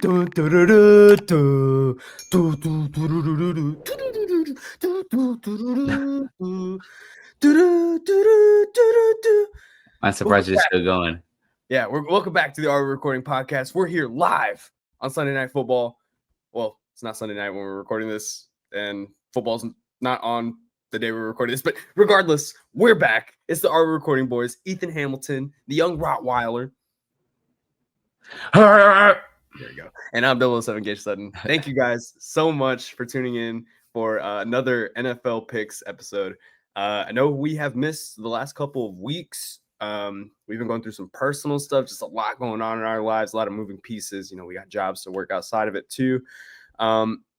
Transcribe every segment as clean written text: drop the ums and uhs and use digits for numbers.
I'm surprised you're still going. Yeah, welcome back to the RAVENS Recording Podcast. We're here live on Sunday Night Football. Well, it's not Sunday night when we're recording this, and football's not on the day we're recording this. But regardless, we're back. It's the RAVENS Recording Boys. Ethan Hamilton, the young Rottweiler. There you go. And I'm 007 Gage Sutton. Thank you guys so much for tuning in for another NFL Picks episode. I know we have missed the last couple of weeks. We've been going through some personal stuff, just a lot going on in our lives, a lot of moving pieces. You know, we got jobs to work outside of it too.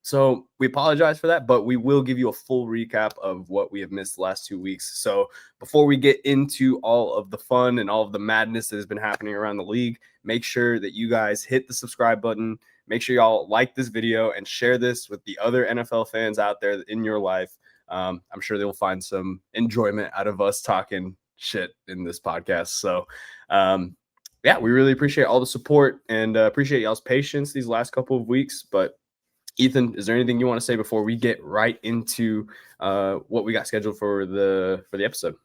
So we apologize for that, but we will give you a full recap of what we have missed the last 2 weeks. So before we get into all of the fun and all of the madness that has been happening around the league, make sure that you guys hit the subscribe button. Make sure y'all like this video and share this with the other NFL fans out there in your life. I'm sure they'll find some enjoyment out of us talking shit in this podcast. So yeah, we really appreciate all the support and appreciate y'all's patience these last couple of weeks. But Ethan, is there anything you want to say before we get right into what we got scheduled for the episode?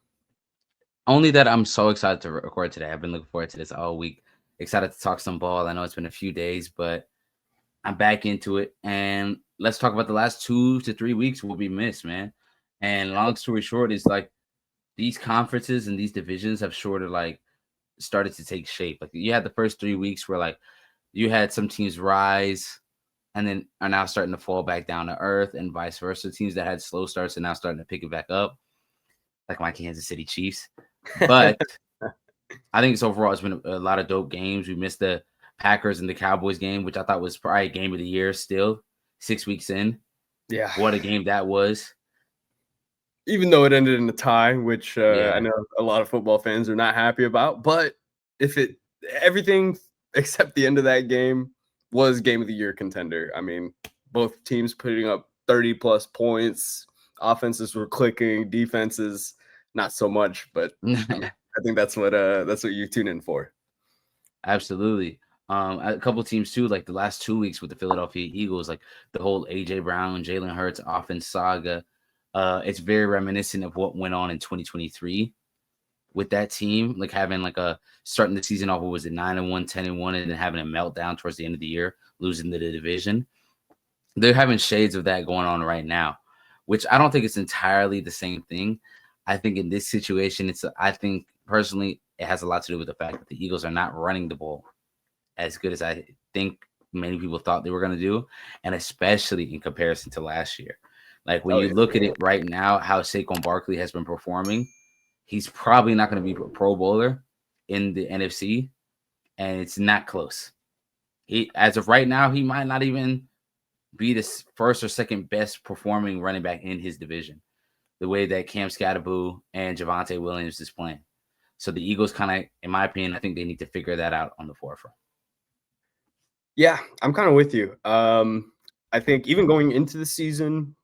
Only that I'm so excited to record today. I've been looking forward to this all week. Excited to talk some ball. I know it's been a few days, but I'm back into it. And let's talk about the last 2 to 3 weeks what we missed, man. And long story short is like these conferences and these divisions have started to take shape. Like you had the first 3 weeks where like you had some teams rise and then are now starting to fall back down to earth and vice versa. Teams that had slow starts are now starting to pick it back up, like my Kansas City Chiefs. But I think overall it's been a lot of dope games. We missed the Packers and the Cowboys game, which I thought was probably a game of the year still, 6 weeks in. Yeah. What a game that was. Even though it ended in a tie, which I know a lot of football fans are not happy about. But everything except the end of that game was game of the year contender. I mean, both teams putting up 30+ points. Offenses were clicking, defenses not so much. But I think that's what you tune in for. Absolutely. A couple of teams too, like the last 2 weeks with the Philadelphia Eagles, like the whole AJ Brown, Jalen Hurts offense saga. It's very reminiscent of what went on in 2023 with that team, like having like starting the season off, what was it, 9-1, 10-1, and then having a meltdown towards the end of the year, losing to the division. They're having shades of that going on right now, which I don't think it's entirely the same thing. I think in this situation, I think personally, it has a lot to do with the fact that the Eagles are not running the ball as good as I think many people thought they were going to do, and especially in comparison to last year. Like when you look at it right now, how Saquon Barkley has been performing, he's probably not going to be a Pro Bowler in the NFC, and it's not close. As of right now, he might not even be the first or second best performing running back in his division, the way that Cam Scatterboo and Javonte Williams is playing. So the Eagles kind of, in my opinion, I think they need to figure that out on the forefront. Yeah, I'm kind of with you. I think even going into the season,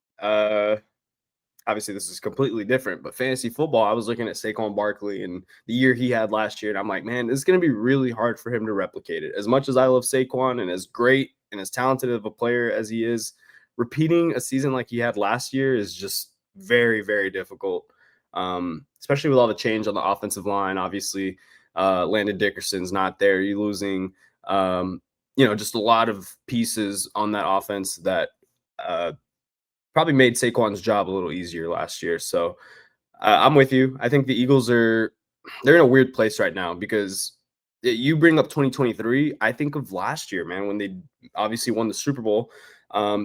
obviously this is completely different, but fantasy football, I was looking at Saquon Barkley and the year he had last year, and I'm like, man, it's going to be really hard for him to replicate it. As much as I love Saquon and as great and as talented of a player as he is, repeating a season like he had last year is just very, very difficult, especially with all the change on the offensive line. Obviously, Landon Dickerson's not there. You're losing, just a lot of pieces on that offense that probably made Saquon's job a little easier last year. So I'm with you. I think the Eagles they're in a weird place right now because you bring up 2023. I think of last year, man, when they obviously won the Super Bowl.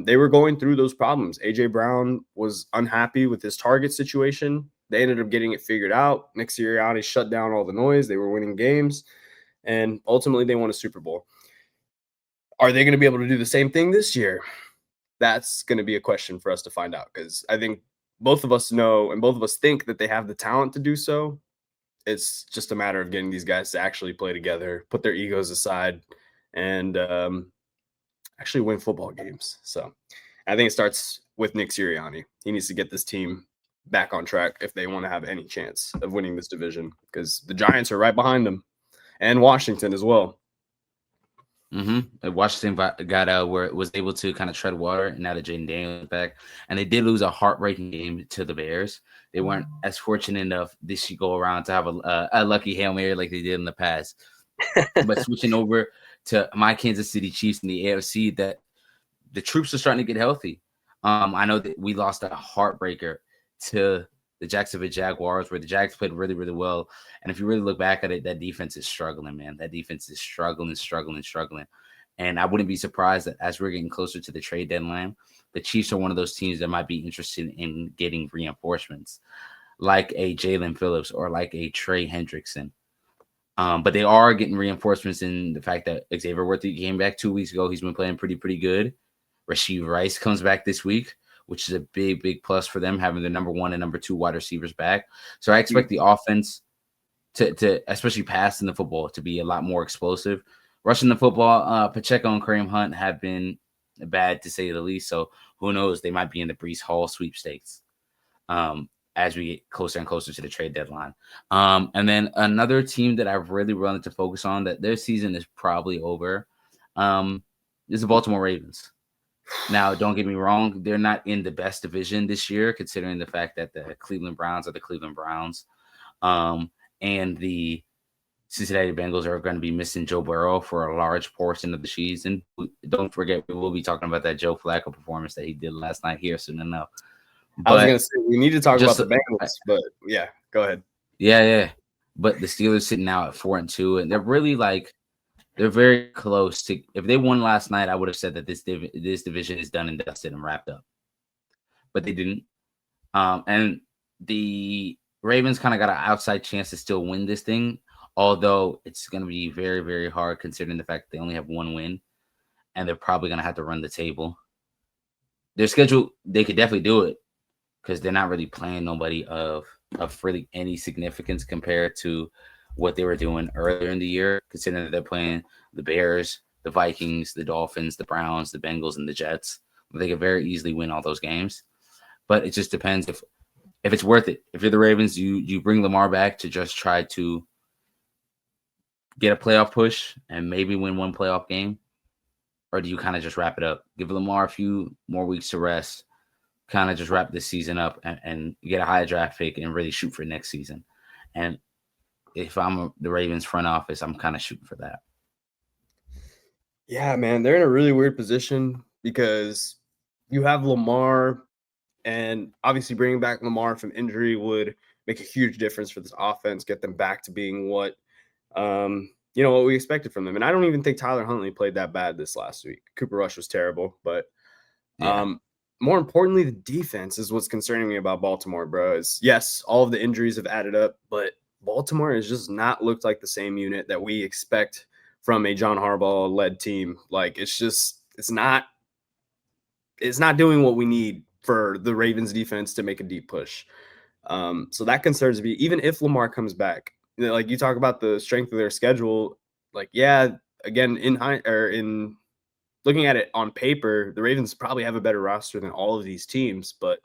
They were going through those problems. AJ Brown was unhappy with his target situation. They ended up getting it figured out. Nick Sirianni shut down all the noise. They were winning games, and ultimately they won a Super Bowl. Are they going to be able to do the same thing this year? That's going to be a question for us to find out, because I think both of us know and both of us think that they have the talent to do so. It's just a matter of getting these guys to actually play together, put their egos aside, and actually win football games. So I think it starts with Nick Sirianni. He needs to get this team back on track if they want to have any chance of winning this division, because the Giants are right behind them, and Washington as well. Washington got where it was able to kind of tread water, and now that Jaden Daniels is back, and they did lose a heartbreaking game to the Bears. They weren't as fortunate enough this go around to have a lucky Hail Mary like they did in the past. But switching over to my Kansas City Chiefs in the AFC, that the troops are starting to get healthy. I know that we lost a heartbreaker to the Jacksonville Jaguars, where the Jags played really, really well. And if you really look back at it, that defense is struggling, man. That defense is struggling. And I wouldn't be surprised that as we're getting closer to the trade deadline, the Chiefs are one of those teams that might be interested in getting reinforcements, like a Jalen Phillips or like a Trey Hendrickson. But they are getting reinforcements in the fact that Xavier Worthy came back 2 weeks ago. He's been playing pretty good. Rasheed Rice comes back this week, which is a big plus for them, having the number 1 and number 2 wide receivers back. So I expect the offense to especially passing the football, to be a lot more explosive. Rushing the football, Pacheco and Kareem Hunt have been bad, to say the least. So who knows? They might be in the Breece Hall sweepstakes as we get closer and closer to the trade deadline. And then another team that I've really wanted to focus on, that their season is probably over, is the Baltimore Ravens. Now, don't get me wrong, they're not in the best division this year, considering the fact that the Cleveland Browns are the Cleveland Browns. And the Cincinnati Bengals are going to be missing Joe Burrow for a large portion of the season. Don't forget, we will be talking about that Joe Flacco performance that he did last night here soon enough. But I was going to say, we need to talk about the Bengals, but yeah, go ahead. Yeah. But the Steelers sitting now at 4-2, and they're really they're very close to. If they won last night, I would have said that this division is done and dusted and wrapped up. But they didn't. And the Ravens kind of got an outside chance to still win this thing, although it's going to be very, very hard considering the fact that they only have 1 win, and they're probably going to have to run the table. Their schedule, they could definitely do it because they're not really playing nobody of really any significance compared to what they were doing earlier in the year, considering that they're playing the Bears, the Vikings, the Dolphins, the Browns, the Bengals, and the Jets. They could very easily win all those games. But it just depends if it's worth it. If you're the Ravens, you bring Lamar back to just try to get a playoff push and maybe win 1 playoff game, or do you kind of just wrap it up? Give Lamar a few more weeks to rest, kind of just wrap this season up and get a high draft pick and really shoot for next season. And if I'm the Ravens front office, I'm kind of shooting for that. Yeah, man, they're in a really weird position because you have Lamar, and obviously bringing back Lamar from injury would make a huge difference for this offense, get them back to being what what we expected from them. And I don't even think Tyler Huntley played that bad this last week. Cooper Rush was terrible, but more importantly, the defense is what's concerning me about Baltimore, bro. Yes, all of the injuries have added up, but Baltimore has just not looked like the same unit that we expect from a John Harbaugh-led team. Like, it's not doing what we need for the Ravens defense to make a deep push. So that concerns me. Even if Lamar comes back, like you talk about the strength of their schedule, like, yeah, again, in looking at it on paper, the Ravens probably have a better roster than all of these teams, but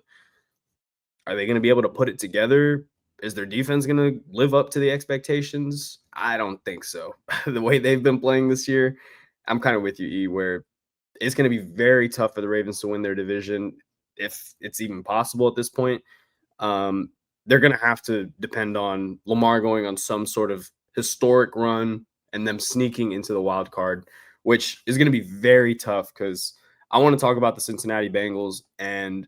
are they going to be able to put it together? Is their defense going to live up to the expectations? I don't think so. The way they've been playing this year, I'm kind of with you, E, where it's going to be very tough for the Ravens to win their division, if it's even possible at this point. They're going to have to depend on Lamar going on some sort of historic run and them sneaking into the wild card, which is going to be very tough because I want to talk about the Cincinnati Bengals and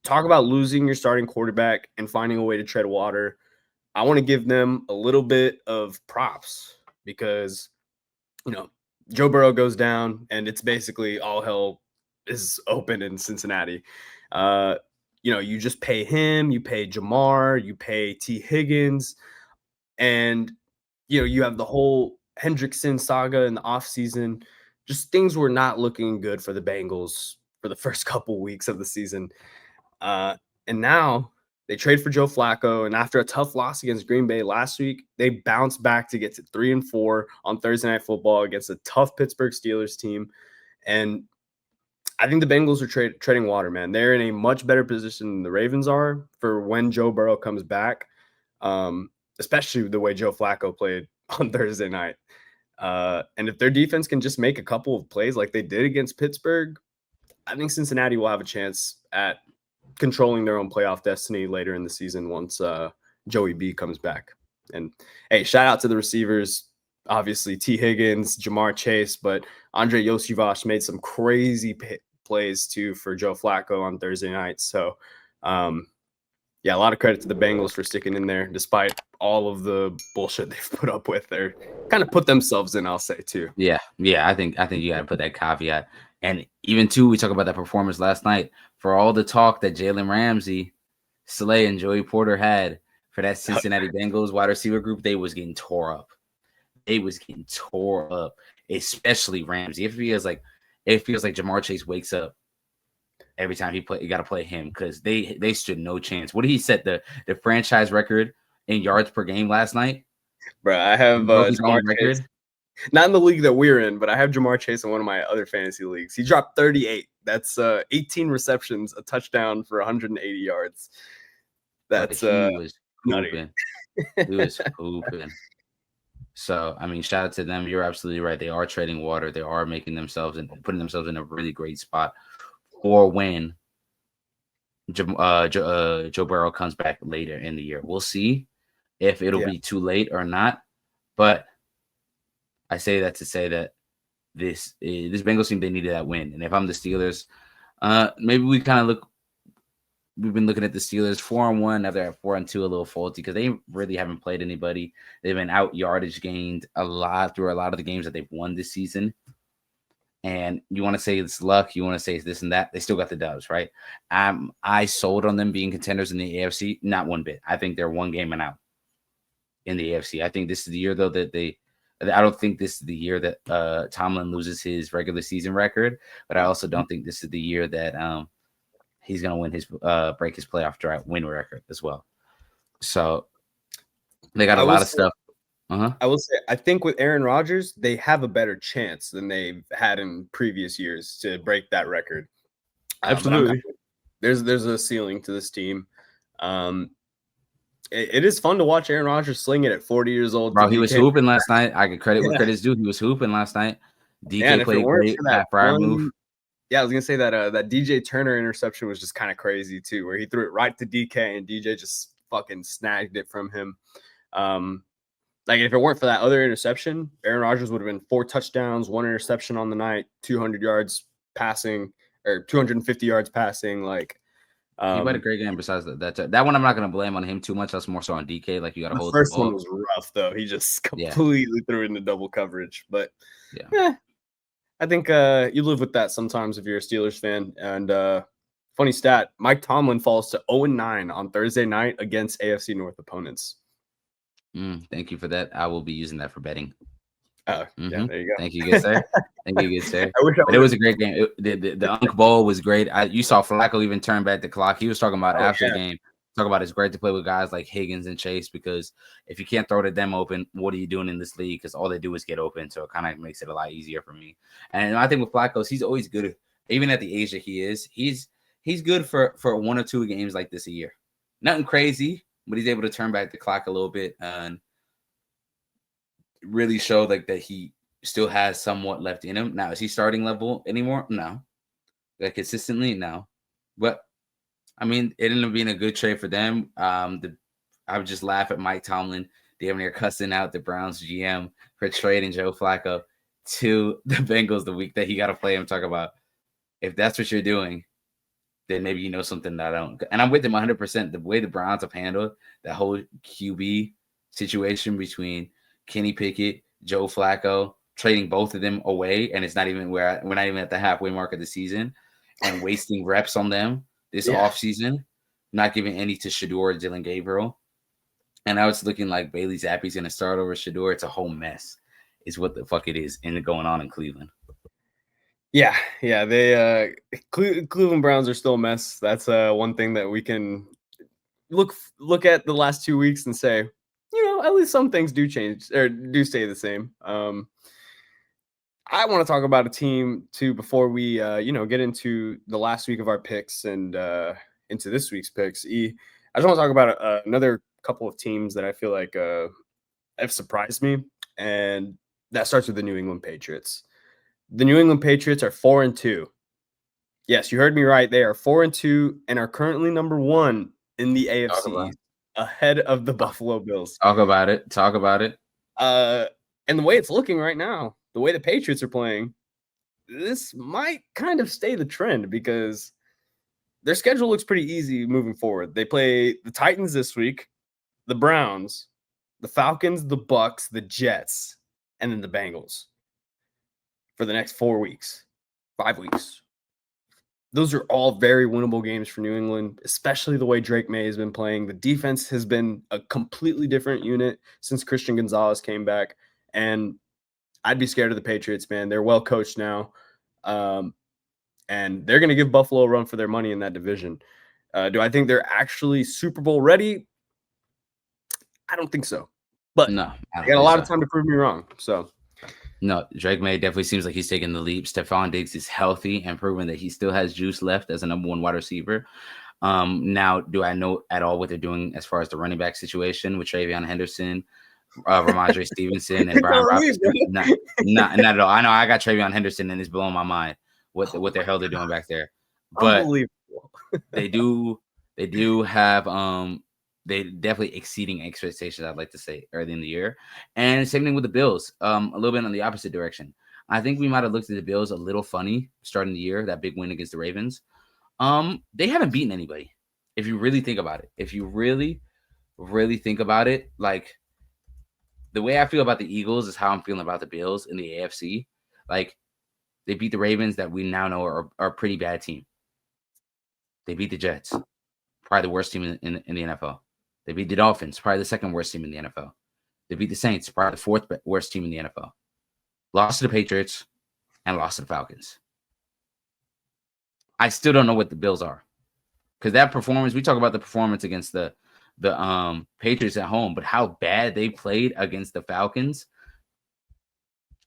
talk about losing your starting quarterback and finding a way to tread water. I want to give them a little bit of props because, Joe Burrow goes down and it's basically all hell is open in Cincinnati. You just pay him, you pay Jamar, you pay T. Higgins, and, you have the whole Hendrickson saga in the offseason. Just things were not looking good for the Bengals for the first couple weeks of the season. And now they trade for Joe Flacco, and after a tough loss against Green Bay last week, they bounced back to get to 3-4 on Thursday Night Football against a tough Pittsburgh Steelers team. And I think the Bengals are treading water, man. They're in a much better position than the Ravens are for when Joe Burrow comes back, especially the way Joe Flacco played on Thursday night. And if their defense can just make a couple of plays like they did against Pittsburgh, I think Cincinnati will have a chance at controlling their own playoff destiny later in the season once Joey B comes back. And hey, shout out to the receivers. Obviously, T. Higgins, Jamar Chase, but Andre Yosivas made some crazy plays too for Joe Flacco on Thursday night. So, yeah, a lot of credit to the Bengals for sticking in there despite all of the bullshit they've put up with. They're kind of put themselves in, I'll say too. Yeah. I think you got to put that caveat. And even too, we talk about that performance last night. For all the talk that Jalen Ramsey, Slay, and Joey Porter had for that Cincinnati Bengals wide receiver group, they was getting tore up. Especially Ramsey. It feels like Jamar Chase wakes up every time he play. You got to play him because they stood no chance. What did he set the franchise record in yards per game last night? Bro, I have Jamar Chase. Not in the league that we're in, but I have Jamar Chase in one of my other fantasy leagues. He dropped 38. That's 18 receptions, a touchdown for 180 yards. That's he was hooping. He was hooping. So, I mean, shout out to them. You're absolutely right. They are trading water. They are making themselves and putting themselves in a really great spot for when Joe Burrow comes back later in the year. We'll see if it'll be too late or not. But I say that to say that this Bengals team, they needed that win. And if I'm the Steelers, maybe we kind of look. We've been looking at the Steelers 4-1. Now they're at 4-2, a little faulty because they really haven't played anybody. They've been out yardage gained a lot through a lot of the games that they've won this season. And you want to say it's luck, you want to say it's this and that. They still got the dubs, right? I sold on them being contenders in the AFC, not one bit. I think they're one game and out in the AFC. I think this is the year though that I don't think this is the year that Tomlin loses his regular season record, but I also don't think this is the year that he's going to win his break his playoff drought win record as well. So they got a lot of stuff. I will say, I think with Aaron Rodgers, they have a better chance than they've had in previous years to break that record. Absolutely. There's a ceiling to this team. It is fun to watch Aaron Rodgers sling it at 40 years old. Bro, he was hooping last night. I could credit what credit's due. He was hooping last night. DK played great. That Fryer move. Yeah, I was gonna say that DJ Turner interception was just kind of crazy too, where he threw it right to DK and DJ just fucking snagged it from him. Like if it weren't for that other interception, Aaron Rodgers would have been 4 touchdowns, 1 interception on the night, 200 yards passing or 250 yards passing. Like he had a great game. Besides that one, I'm not gonna blame on him too much. That's more so on DK. Like you got to hold. The first one was rough though. He just completely threw it into double coverage. But I think you live with that sometimes if you're a Steelers fan. And funny stat, Mike Tomlin falls to 0-9 on Thursday night against AFC North opponents. Thank you for that. I will be using that for betting. Yeah, there you go. Thank you, good sir. Thank you, good sir. It was a great game. The Unk Bowl was great. You saw Flacco even turn back the clock. He was talking about after the game. Talk about it's great to play with guys like Higgins and Chase because if you can't throw to them open, what are you doing in this league? Because all they do is get open. So it kind of makes it a lot easier for me. And I think with Flacco, he's always good. Even at the age that he is, he's good for 1 or 2 games like this a year. Nothing crazy, but he's able to turn back the clock a little bit and really show like that he still has somewhat left in him. Now, is he starting level anymore? No. Like consistently? No. But I mean, it ended up being a good trade for them. I would just laugh at Mike Tomlin damn near cussing out the Browns GM for trading Joe Flacco to the Bengals the week that he got to play him. Talk about if that's what you're doing, then maybe you know something that I don't. And I'm with him 100%. The way the Browns have handled that whole QB situation between Kenny Pickett, Joe Flacco, trading both of them away, and it's not even we're not even at the halfway mark of the season, and wasting reps on them this offseason, not giving any to Shador or Dylan Gabriel. And now it's looking like Bailey Zappi's going to start over Shador. It's a whole mess is what the fuck it is going on in Cleveland. Yeah. They Cleveland Browns are still a mess. That's one thing that we can look at the last 2 weeks and say, at least some things do change or do stay the same. I want to talk about a team too before we get into the last week of our picks and into this week's picks. I just want to talk about another couple of teams that I feel like have surprised me, and That starts with the New England Patriots. The New England Patriots are 4-2. Yes, you heard me right. They are 4-2 and are currently number 1 in the Talk AFC about East, ahead of the talk, Buffalo Bills. talk about it. Talk about it. And the way it's looking right now, the way the Patriots are playing, this might kind of stay the trend because their schedule looks pretty easy moving forward. They play the Titans this week, the Browns, the Falcons, the Bucks, the Jets, and then the Bengals for the next 4 weeks, 5 weeks. Those are all very winnable games for New England, especially the way Drake May has been playing. The defense has been a completely different unit since Christian Gonzalez came back. And I'd be scared of the Patriots, man. They're well coached now. And they're going to give Buffalo a run for their money in that division. Do I think they're actually Super Bowl ready? I don't think so. But No, I they don't got a think lot so. of time to prove me wrong. So No, Drake May definitely seems like he's taking the leap. Stephon Diggs is healthy and proven that he still has juice left as a number 1 wide receiver. Now, do I know at all what they're doing as far as the running back situation with TreVeyon Henderson, Ramondre Stevenson, and Brian Robinson? Not at all. I know I got TreVeyon Henderson, and it's blowing my mind what the hell they're doing back there. But unbelievable. they do have they definitely exceeding expectations, I'd like to say, early in the year. And same thing with the Bills. A little bit on the opposite direction. I think we might have looked at the Bills a little funny starting the year, that big win against the Ravens. They haven't beaten anybody. If you really think about it. If you really, really think about it, like the way I feel about the Eagles is how I'm feeling about the Bills in the AFC. Like they beat the Ravens that we now know are a pretty bad team. They beat the Jets, probably the worst team in the NFL. They beat the Dolphins, probably the second worst team in the NFL. They beat the Saints, probably the 4th worst team in the NFL. Lost to the Patriots and lost to the Falcons. I still don't know what the Bills are. Because that performance, we talk about the performance against the Patriots at home, but how bad they played against the Falcons,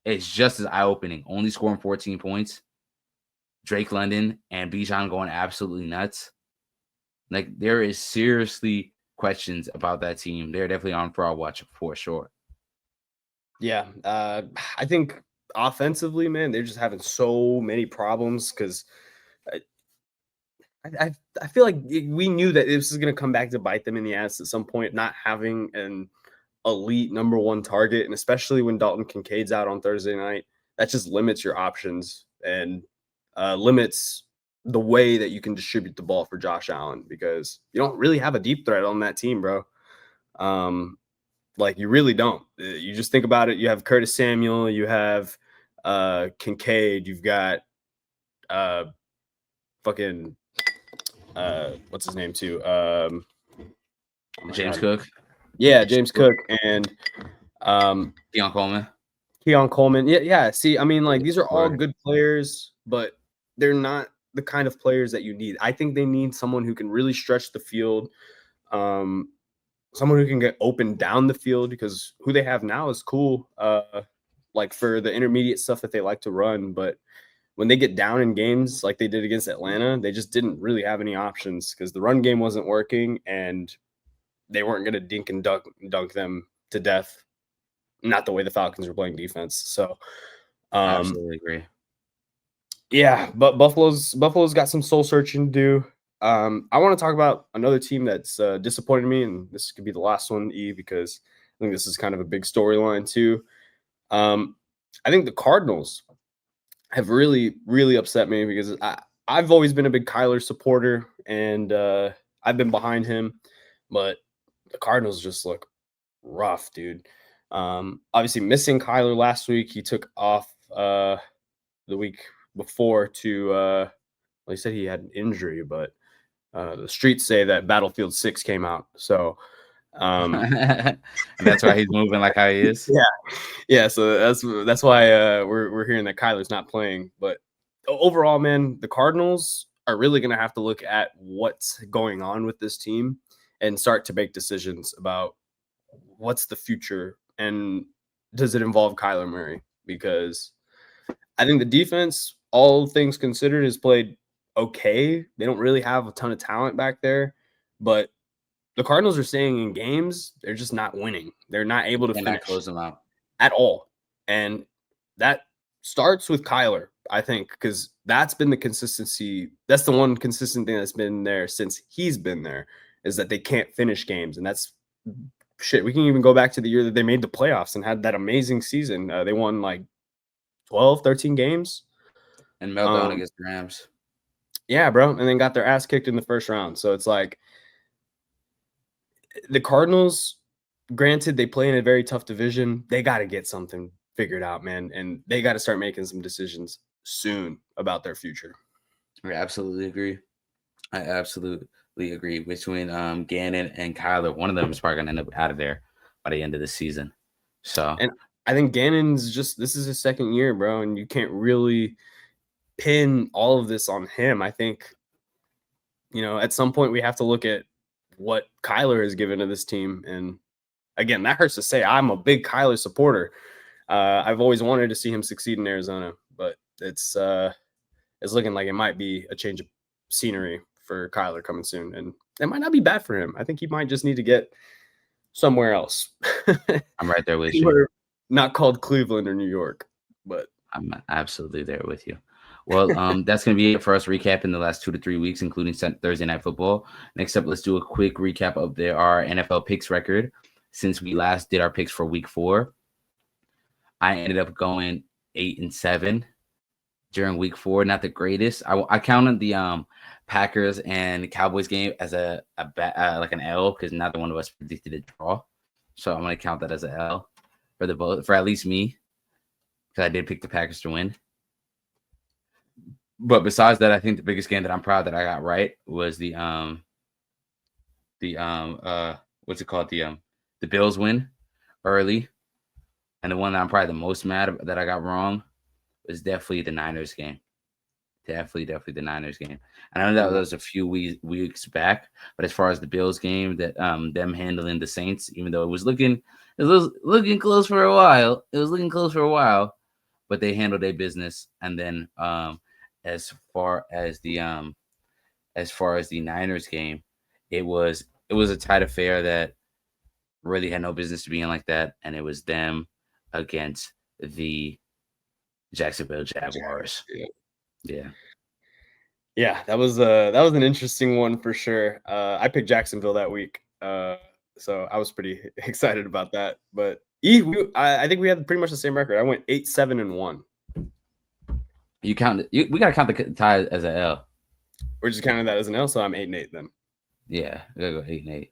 it's just as eye-opening. Only scoring 14 points. Drake London and Bijan going absolutely nuts. Like, there is seriously questions about that team. They're definitely on for our watch for sure. Yeah. I think offensively, man, they're just having so many problems because I feel like we knew that this was going to come back to bite them in the ass at some point, not having an elite number 1 target. And especially when Dalton Kincaid's out on Thursday night, that just limits your options and limits the way that you can distribute the ball for Josh Allen because you don't really have a deep threat on that team, bro. Like you really don't. You just think about it. You have Curtis Samuel, you have Kincaid, you've got fucking what's his name too? James Cook. Yeah, James Cook and Keon Coleman. Yeah. See, I mean, like these are all good players, but they're not the kind of players that you need. I think they need someone who can really stretch the field, someone who can get open down the field because who they have now is cool, like for the intermediate stuff that they like to run, but when they get down in games like they did against Atlanta, they just didn't really have any options because the run game wasn't working and they weren't going to dink and dunk them to death. Not the way the Falcons were playing defense. So, Absolutely agree. Yeah, but Buffalo's got some soul searching to do. I want to talk about another team that's disappointed me, and this could be the last one, E, because I think this is kind of a big storyline too. I think the Cardinals have really, really upset me because I've always been a big Kyler supporter, and I've been behind him, but the Cardinals just look rough, dude. Obviously missing Kyler last week. He took off the week before to well, he said he had an injury, but the streets say that Battlefield 6 came out. So that's why he's moving like how he is. Yeah. So that's why we're hearing that Kyler's not playing. But overall, man, the Cardinals are really going to have to look at what's going on with this team and start to make decisions about what's the future and does it involve Kyler Murray? Because I think the defense, all things considered, has played okay. They don't really have a ton of talent back there, but the Cardinals are staying in games. They're just not winning. They're not able to finish close them out at all. And that starts with Kyler, I think, because that's been the consistency. That's the one consistent thing that's been there since he's been there, is that they can't finish games. And that's shit. We can even go back to the year that they made the playoffs and had that amazing season. They won like 12, 13 games. And meltdown against the Rams. Yeah, bro. And then got their ass kicked in the first round. So it's like the Cardinals, granted, they play in a very tough division. They got to get something figured out, man. And they got to start making some decisions soon about their future. I absolutely agree. I absolutely agree. Between Gannon and Kyler, one of them is probably going to end up out of there by the end of the season. So, and I think Gannon's this is his second year, bro. And you can't really pin all of this on him. I think, at some point we have to look at what Kyler has given to this team. And again, that hurts to say. I'm a big Kyler supporter. I've always wanted to see him succeed in Arizona, but it's looking like it might be a change of scenery for Kyler coming soon. And it might not be bad for him. I think he might just need to get somewhere else. I'm right there with you. Not called Cleveland or New York, but I'm absolutely there with you. Well, that's going to be it for us recapping the last 2 to 3 weeks, including Thursday Night Football. Next up, let's do a quick recap of our NFL picks record since we last did our picks for week 4. I ended up going 8-7 during week 4. Not the greatest. I counted the Packers and Cowboys game as like an L because neither one of us predicted a draw. So I'm going to count that as an L for at least me, because I did pick the Packers to win. But besides that, I think the biggest game that I'm proud that I got right was the what's it called? The Bills win early. And the one that I'm probably the most mad about that I got wrong was definitely the Niners game. Definitely the Niners game. And I know that was a few weeks back, but as far as the Bills game, that them handling the Saints, even though it was looking close for a while, but they handled their business. And then as far as the Niners game, it was a tight affair that really had no business to be in like that, and it was them against the Jacksonville Jaguars. Yeah, that was an interesting one for sure. I picked Jacksonville that week, so I was pretty excited about that. But I think we had pretty much the same record. I went 8-7-1. You count it. We gotta count the tie as an L. We're just counting that as an L, so I'm 8-8 then. Yeah, we gotta go 8-8.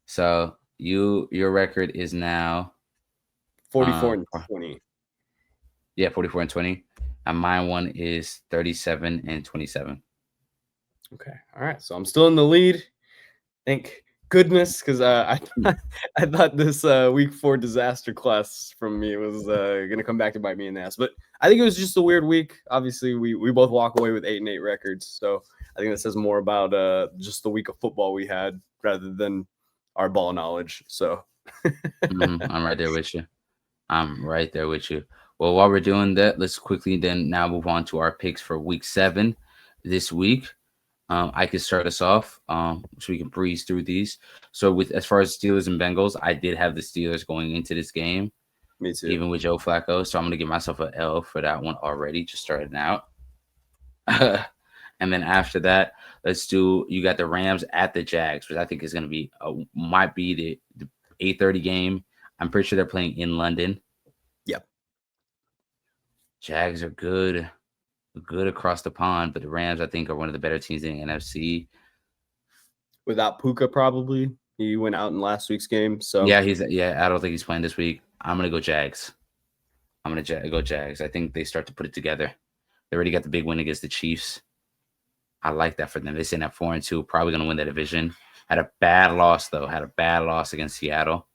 So your record is now 44-20. Yeah, 44-20. And mine one is 37-27. Okay. All right. So I'm still in the lead. Thank goodness, because I thought this week 4 disaster class from me was gonna come back to bite me in the ass. But I think it was just a weird week. Obviously, we both walk away with 8-8 records. So I think that says more about just the week of football we had rather than our ball knowledge. So I'm right there with you. Well, while we're doing that, let's quickly then now move on to our picks for week 7 this week. I could start us off so we can breeze through these. So as far as Steelers and Bengals, I did have the Steelers going into this game. Me too. Even with Joe Flacco. So I'm going to give myself an L for that one already, just starting out. And then after that, you got the Rams at the Jags, which I think is going to be, might be the 8:30 game. I'm pretty sure they're playing in London. Yep. Jags are good across the pond, but the Rams, I think, are one of the better teams in the NFC. Without Puka, probably. He went out in last week's game. So I don't think he's playing this week. I'm gonna go Jags. Go Jags. I think they start to put it together. They already got the big win against the Chiefs. I like that for them. They sit at 4-2, probably gonna win the division. Had a bad loss against Seattle,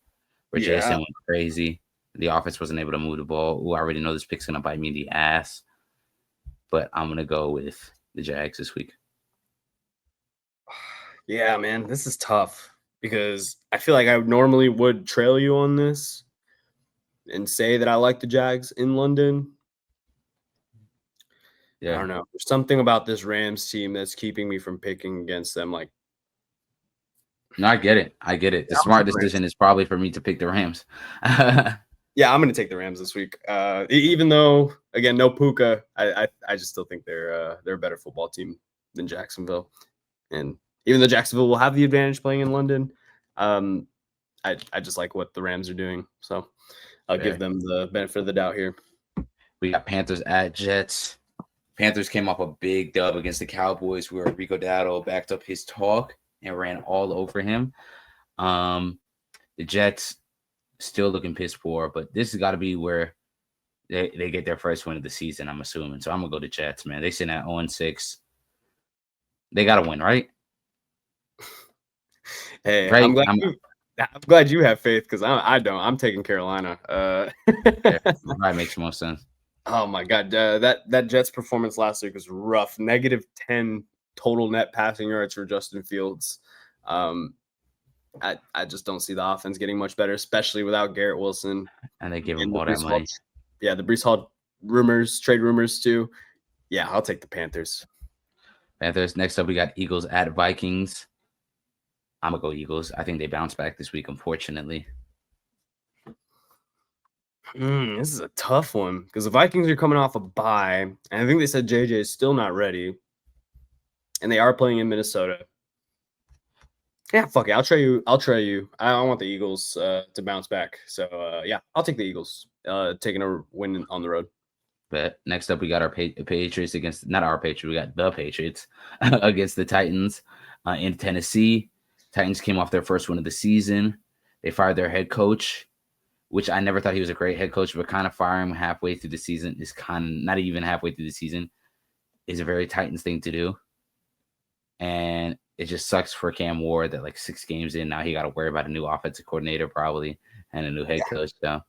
where Jason went crazy. The offense wasn't able to move the ball. I already know this pick's gonna bite me in the ass, but I'm gonna go with the Jags this week. Yeah, man, this is tough because I feel like I normally would trail you on this and say that I like the Jags in London. Yeah. I don't know. There's something about this Rams team that's keeping me from picking against them. Like, no, I get it. The smart decision is probably for me to pick the Rams. Yeah, I'm going to take the Rams this week. Even though, again, no Puka, I just still think they're a better football team than Jacksonville. And even though Jacksonville will have the advantage playing in London, I just like what the Rams are doing. So I'll give them the benefit of the doubt here. We got Panthers at Jets. Panthers came off a big dub against the Cowboys where Rico Dowdle backed up his talk and ran all over him. The Jets still looking piss poor, but this has got to be where they get their first win of the season, I'm assuming. So I'm going to go to Jets, man. They sitting at 0-6. They got to win, right? Hey, right? I'm glad you have faith because I don't. I'm taking Carolina. Yeah, that makes more sense. Oh my God, that Jets performance last week was rough. -10 total net passing yards for Justin Fields. I just don't see the offense getting much better, especially without Garrett Wilson. And they give him all that money. Yeah, the Breece Hall trade rumors too. Yeah, I'll take the Panthers. Next up, we got Eagles at Vikings. I'm going to go Eagles. I think they bounce back this week, unfortunately. This is a tough one because the Vikings are coming off a bye, and I think they said JJ is still not ready, and they are playing in Minnesota. Yeah, fuck it. I'll try you. I want the Eagles to bounce back. So, yeah, I'll take the Eagles taking a win on the road. But next up, we got our Patriots against – not our Patriots. We got the Patriots against the Titans in Tennessee. Titans came off their first win of the season. They fired their head coach, which I never thought he was a great head coach, but kind of firing him halfway through the season is kind of not even halfway through the season is a very Titans thing to do. And it just sucks for Cam Ward that like 6 games in now he got to worry about a new offensive coordinator probably and a new head coach. So,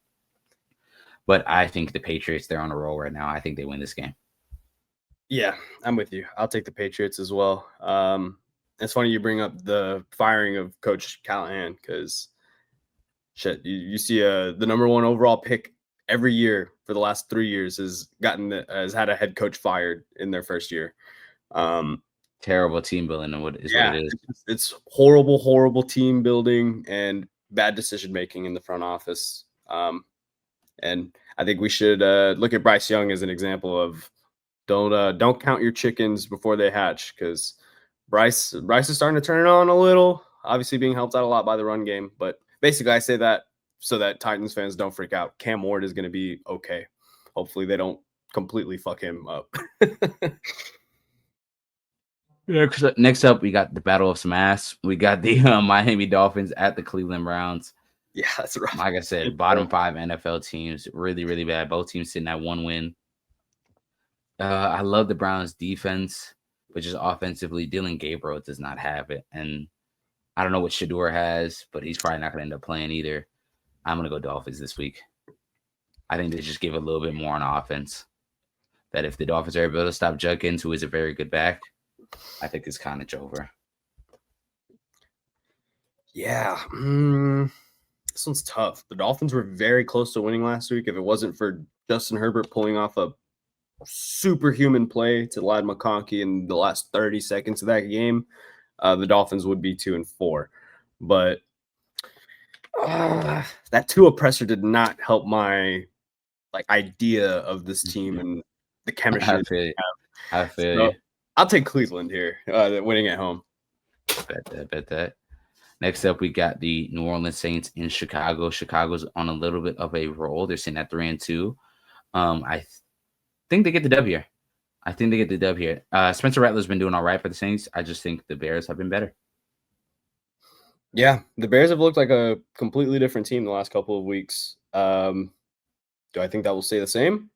but I think the Patriots, they're on a roll right now. I think they win this game. Yeah, I'm with you. I'll take the Patriots as well. It's funny you bring up the firing of Coach Callahan because shit, you see the number 1 overall pick every year for the last 3 years has had a head coach fired in their first year. Terrible team building and what it is. It's horrible team building and bad decision making in the front office. And I think we should look at Bryce Young as an example of don't count your chickens before they hatch because Bryce is starting to turn it on a little, obviously being helped out a lot by the run game. But basically, I say that so that Titans fans don't freak out. Cam Ward is going to be okay. Hopefully, they don't completely fuck him up. Next up, we got the Battle of some ass. We got the Miami Dolphins at the Cleveland Browns. Yeah, that's right. Like I said, bottom 5 NFL teams, really, really bad. Both teams sitting at 1 win. I love the Browns' defense, but just offensively, Dylan Gabriel does not have it. And I don't know what Shador has, but he's probably not going to end up playing either. I'm going to go Dolphins this week. I think they just give a little bit more on offense. That if the Dolphins are able to stop Judkins, who is a very good back, I think it's kind of over. Yeah. This one's tough. The Dolphins were very close to winning last week. If it wasn't for Justin Herbert pulling off a superhuman play to Ladd McConkey in the last 30 seconds of that game, the Dolphins would be 2-4. But that Tua pressure did not help my idea of this team and the chemistry. I feel you. I'll take Cleveland here, winning at home. Bet that. Next up, we got the New Orleans Saints in Chicago. Chicago's on a little bit of a roll. They're sitting at 3-2. I think they get the W here. Spencer Rattler's been doing all right for the Saints. I just think the Bears have been better. Yeah, the Bears have looked like a completely different team the last couple of weeks. Do I think that will stay the same?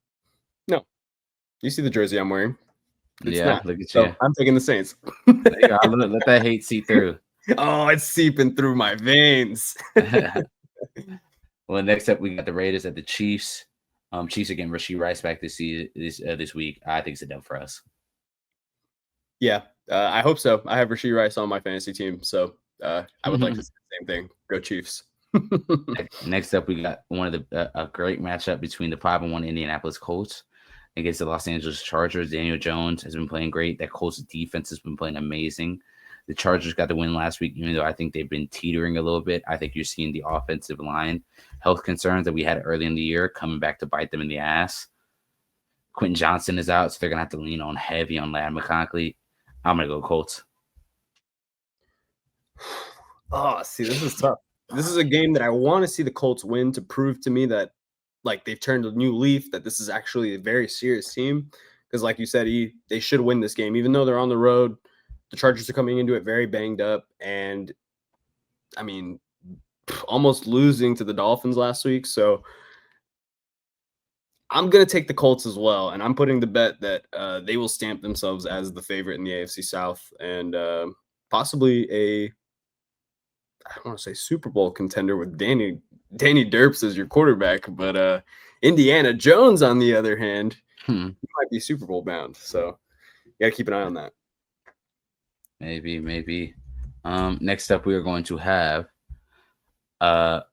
No. You see the jersey I'm wearing. It's not. Look at you. So I'm taking the Saints. Let that hate see through. Oh, it's seeping through my veins. Well, next up, we got the Raiders at the Chiefs. Chiefs are getting Rashee Rice back this week. I think it's a dub for us. Yeah, I hope so. I have Rashee Rice on my fantasy team, so I would like to say the same thing. Go Chiefs. Next up, we got one of a great matchup between the 5-1 Indianapolis Colts against the Los Angeles Chargers. Daniel Jones has been playing great. That Colts defense has been playing amazing. The Chargers got the win last week, even though I think they've been teetering a little bit. I think you're seeing the offensive line health concerns that we had early in the year coming back to bite them in the ass. Quentin Johnson is out, so they're going to have to lean on heavy on Ladd McConkey. I'm going to go Colts. Oh, see, this is tough. This is a game that I want to see the Colts win to prove to me that, like, they've turned a new leaf, that this is actually a very serious team. Because, like you said, they should win this game, even though they're on the road. The Chargers are coming into it very banged up, and I mean, almost losing to the Dolphins last week. So I'm going to take the Colts as well, and I'm putting the bet that they will stamp themselves as the favorite in the AFC South and possibly I don't want to say Super Bowl contender with Danny Derps as your quarterback, but Indiana Jones, on the other hand, might be Super Bowl bound. So you got to keep an eye on that. Maybe. Next up, we are going to have another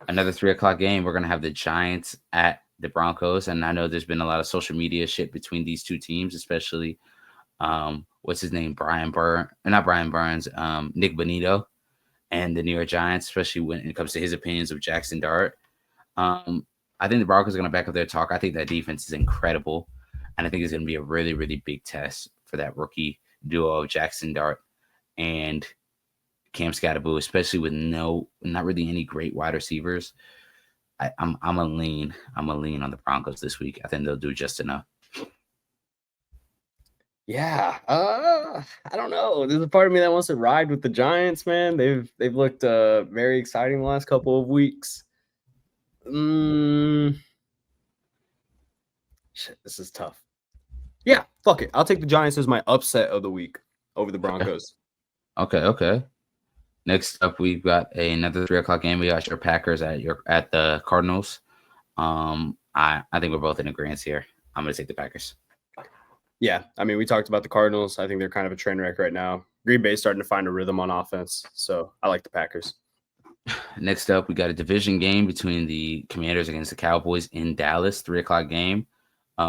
3:00 game. We're going to have the Giants at the Broncos. And I know there's been a lot of social media shit between these two teams, especially what's his name? Not Brian Burns, Nick Bonito and the New York Giants, especially when it comes to his opinions of Jackson Dart. I think the Broncos are going to back up their talk. I think that defense is incredible. And I think it's going to be a really, really big test for that rookie duo of Jackson Dart and Cam Scatterboo, especially with not really any great wide receivers. I'm a lean on the Broncos this week. I think they'll do just enough. Yeah, I don't know. There's a part of me that wants to ride with the Giants, man. They've looked very exciting the last couple of weeks. Shit, this is tough. Yeah, fuck it. I'll take the Giants as my upset of the week over the Broncos. Okay. Next up, we've got another 3:00 game. We got your Packers at the Cardinals. I think we're both in agreement here. I'm going to take the Packers. Yeah, I mean, we talked about the Cardinals. I think they're kind of a train wreck right now. Green Bay's starting to find a rhythm on offense, so I like the Packers. Next up, we got a division game between the Commanders against the Cowboys in Dallas, 3:00 game.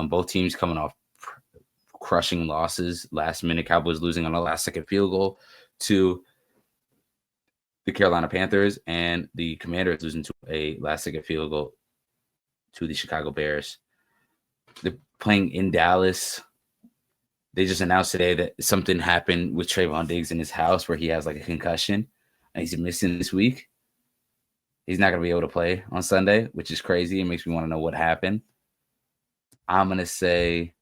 Both teams coming off crushing losses last minute. Cowboys losing on a last-second field goal to the Carolina Panthers, and the Commanders losing to a last-second field goal to the Chicago Bears. They're playing in Dallas. They just announced today that something happened with Trayvon Diggs in his house where he has like a concussion and he's missing this week. He's not going to be able to play on Sunday, which is crazy. It makes me want to know what happened. I'm going to say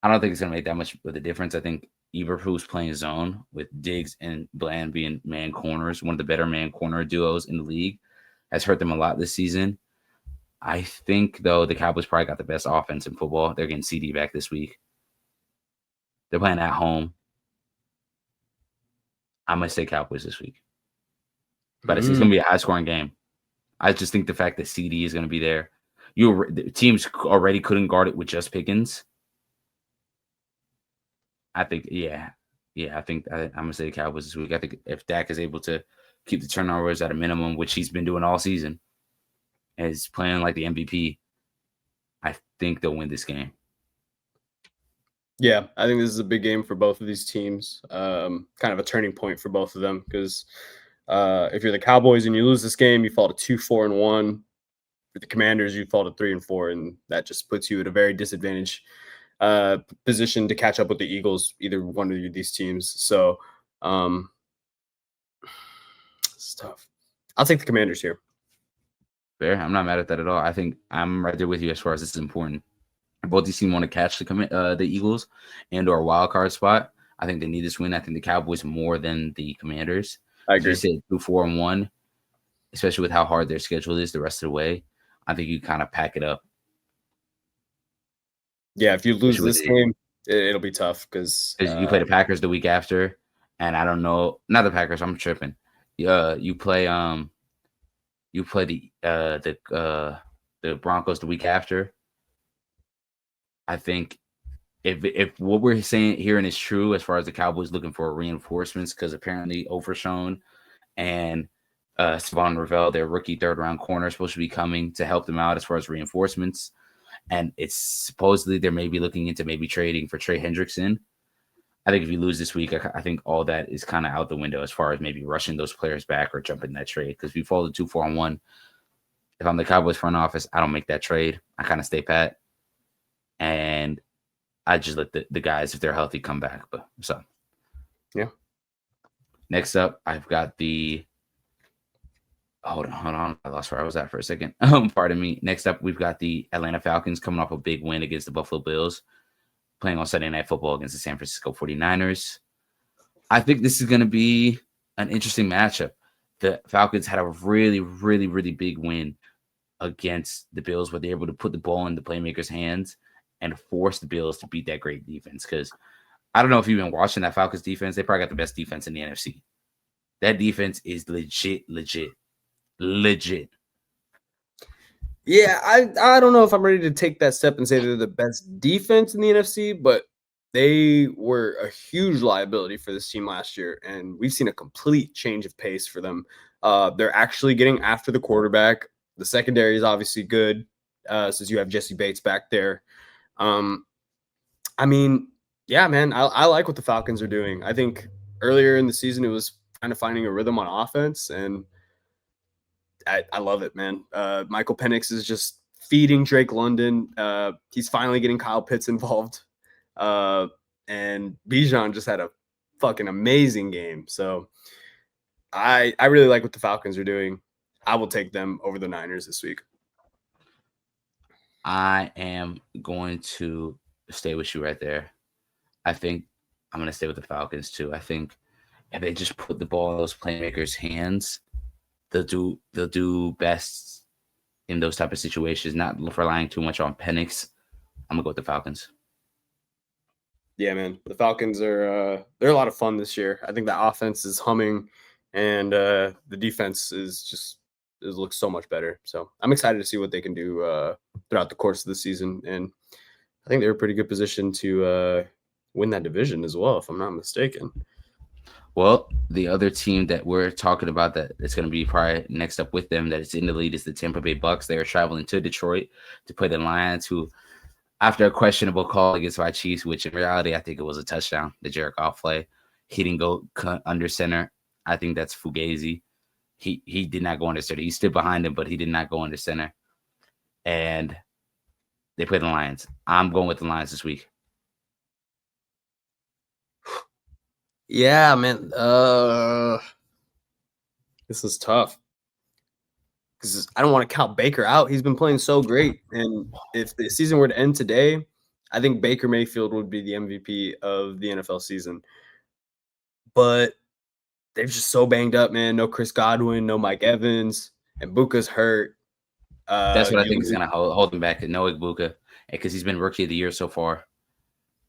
I don't think it's going to make that much of a difference. I think Eberflus playing zone with Diggs and Bland being man corners, one of the better man corner duos in the league, has hurt them a lot this season. I think, though, the Cowboys probably got the best offense in football. They're getting CD back this week. They're playing at home. I'm going to say Cowboys this week. But it's going to be a high-scoring game. I just think the fact that CD is going to be there. The teams already couldn't guard it with just Pickens. I think, I think I'm going to say the Cowboys this week. I think if Dak is able to keep the turnovers at a minimum, which he's been doing all season, and is playing like the MVP, I think they'll win this game. Yeah, I think this is a big game for both of these teams. Kind of a turning point for both of them because if you're the Cowboys and you lose this game, you fall to 2-4-1. For the Commanders, you fall to 3-4, and that just puts you at a very disadvantaged position to catch up with the Eagles, either one of these teams. So it's tough. I'll take the Commanders here. Fair. I'm not mad at that at all. I think I'm right there with you as far as this is important. Both these teams want to catch the Eagles and or a wild card spot. I think they need this win. I think the Cowboys more than the Commanders. I agree. You said 2-4-1, especially with how hard their schedule is the rest of the way. I think you kind of pack it up. Yeah, if you lose this game, it'll be tough because you play the Packers the week after, and I don't know. Not the Packers. I'm tripping. You play the Broncos the week after. I think if what we're hearing is true as far as the Cowboys looking for reinforcements, because apparently Overshown and Savon Ravel, their rookie third-round corner, is supposed to be coming to help them out as far as reinforcements. And it's supposedly they may be looking into maybe trading for Trey Hendrickson. I think if you lose this week, I think all that is kind of out the window as far as maybe rushing those players back or jumping that trade. Because if you fall to 2-4-1, if I'm the Cowboys front office, I don't make that trade. I kind of stay pat, and I just let the guys, if they're healthy, come back. But so yeah. Next up, I've got the. Hold on. I lost where I was at for a second. Pardon me. Next up, we've got the Atlanta Falcons coming off a big win against the Buffalo Bills, playing on Sunday Night Football against the San Francisco 49ers. I think this is going to be an interesting matchup. The Falcons had a really, really, really big win against the Bills where they're able to put the ball in the playmakers' hands and force the Bills to beat that great defense. Because I don't know if you've been watching that Falcons defense. They probably got the best defense in the NFC. That defense is legit. Yeah, I don't know if I'm ready to take that step and say they're the best defense in the NFC, but they were a huge liability for this team last year, and we've seen a complete change of pace for them. They're actually getting after the quarterback. The secondary is obviously good since you have Jesse Bates back there. I mean, yeah, man, I like what the Falcons are doing. I think earlier in the season it was kind of finding a rhythm on offense, and I love it, man. Michael Penix is just feeding Drake London. He's finally getting Kyle Pitts involved. And Bijan just had a fucking amazing game. So I really like what the Falcons are doing. I will take them over the Niners this week. I am going to stay with you right there. I think I'm going to stay with the Falcons too. I think if they just put the ball in those playmakers' hands, they'll do best in those type of situations, not relying too much on Penix. I'm gonna go with the Falcons. Yeah, man. The Falcons are they're a lot of fun this year. I think the offense is humming, and the defense looks so much better. So I'm excited to see what they can do throughout the course of the season. And I think they're in a pretty good position to win that division as well, if I'm not mistaken. Well, the other team that we're talking about that is going to be probably next up with them that is in the lead is the Tampa Bay Bucks. They are traveling to Detroit to play the Lions, who, after a questionable call against my Chiefs, which in reality I think it was a touchdown, the Jared Goff play, he didn't go under center. I think that's Fugazi. He did not go under center. He stood behind him, but he did not go under center. And they play the Lions. I'm going with the Lions this week. Yeah, man. This is tough because I don't want to count Baker out. He's been playing so great, and if the season were to end today, I think Baker Mayfield would be the MVP of the NFL season. But they're just so banged up, man. No Chris Godwin, no Mike Evans, and Buka's hurt. That's what I think is going to hold him back. No Ibuka, because he's been Rookie of the Year so far,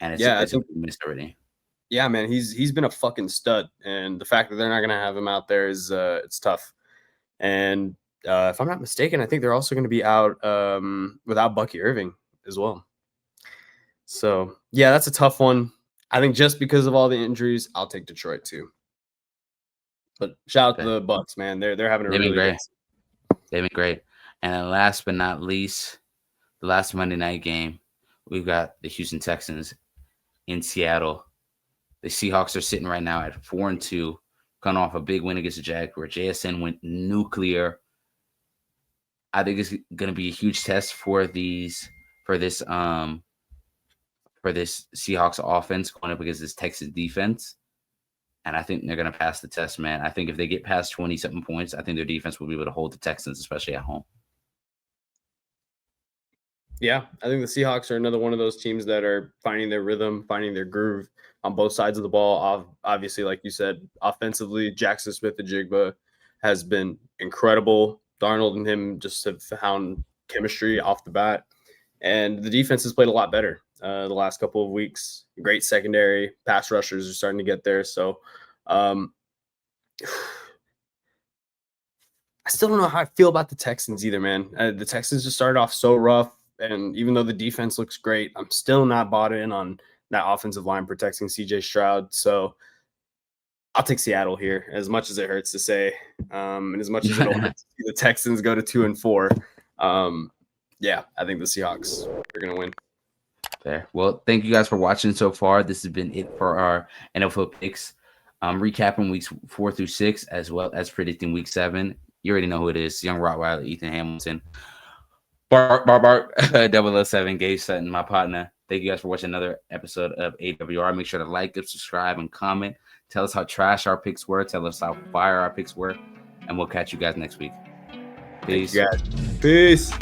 and it's missed already. Yeah, man, he's been a fucking stud, and the fact that they're not going to have him out there is it's tough. And if I'm not mistaken, I think they're also going to be out without Bucky Irving as well. So yeah, that's a tough one. I think just because of all the injuries, I'll take Detroit too. But shout out to the Bucks, man. They're having a really great. They've been great. And then last but not least, the last Monday night game, we've got the Houston Texans in Seattle. The Seahawks are sitting right now at 4-2, coming off a big win against the Jags where JSN went nuclear. I think it's going to be a huge test for this Seahawks offense going up against this Texas defense. And I think they're going to pass the test, man. I think if they get past 20-something points, I think their defense will be able to hold the Texans, especially at home. Yeah, I think the Seahawks are another one of those teams that are finding their rhythm, finding their groove on both sides of the ball. Obviously, like you said, offensively, Jackson Smith-Njigba has been incredible. Darnold and him just have found chemistry off the bat. And the defense has played a lot better the last couple of weeks. Great secondary. Pass rushers are starting to get there. So I still don't know how I feel about the Texans either, man. The Texans just started off so rough. And even though the defense looks great, I'm still not bought in on that offensive line protecting CJ Stroud. So I'll take Seattle here, as much as it hurts to say, and as much as it'll hurt to see the Texans go to 2-4. Yeah, I think the Seahawks are going to win. Fair. Well, thank you guys for watching so far. This has been it for our NFL picks. Recapping weeks 4 through 6, as well as predicting week 7. You already know who it is. Young Rottweiler, Ethan Hamilton. Bart 007, Gage Sutton, my partner. Thank you guys for watching another episode of AWR. Make sure to like, subscribe, and comment. Tell us how trash our picks were. Tell us how fire our picks were. And we'll catch you guys next week. Peace. Thank you guys. Peace.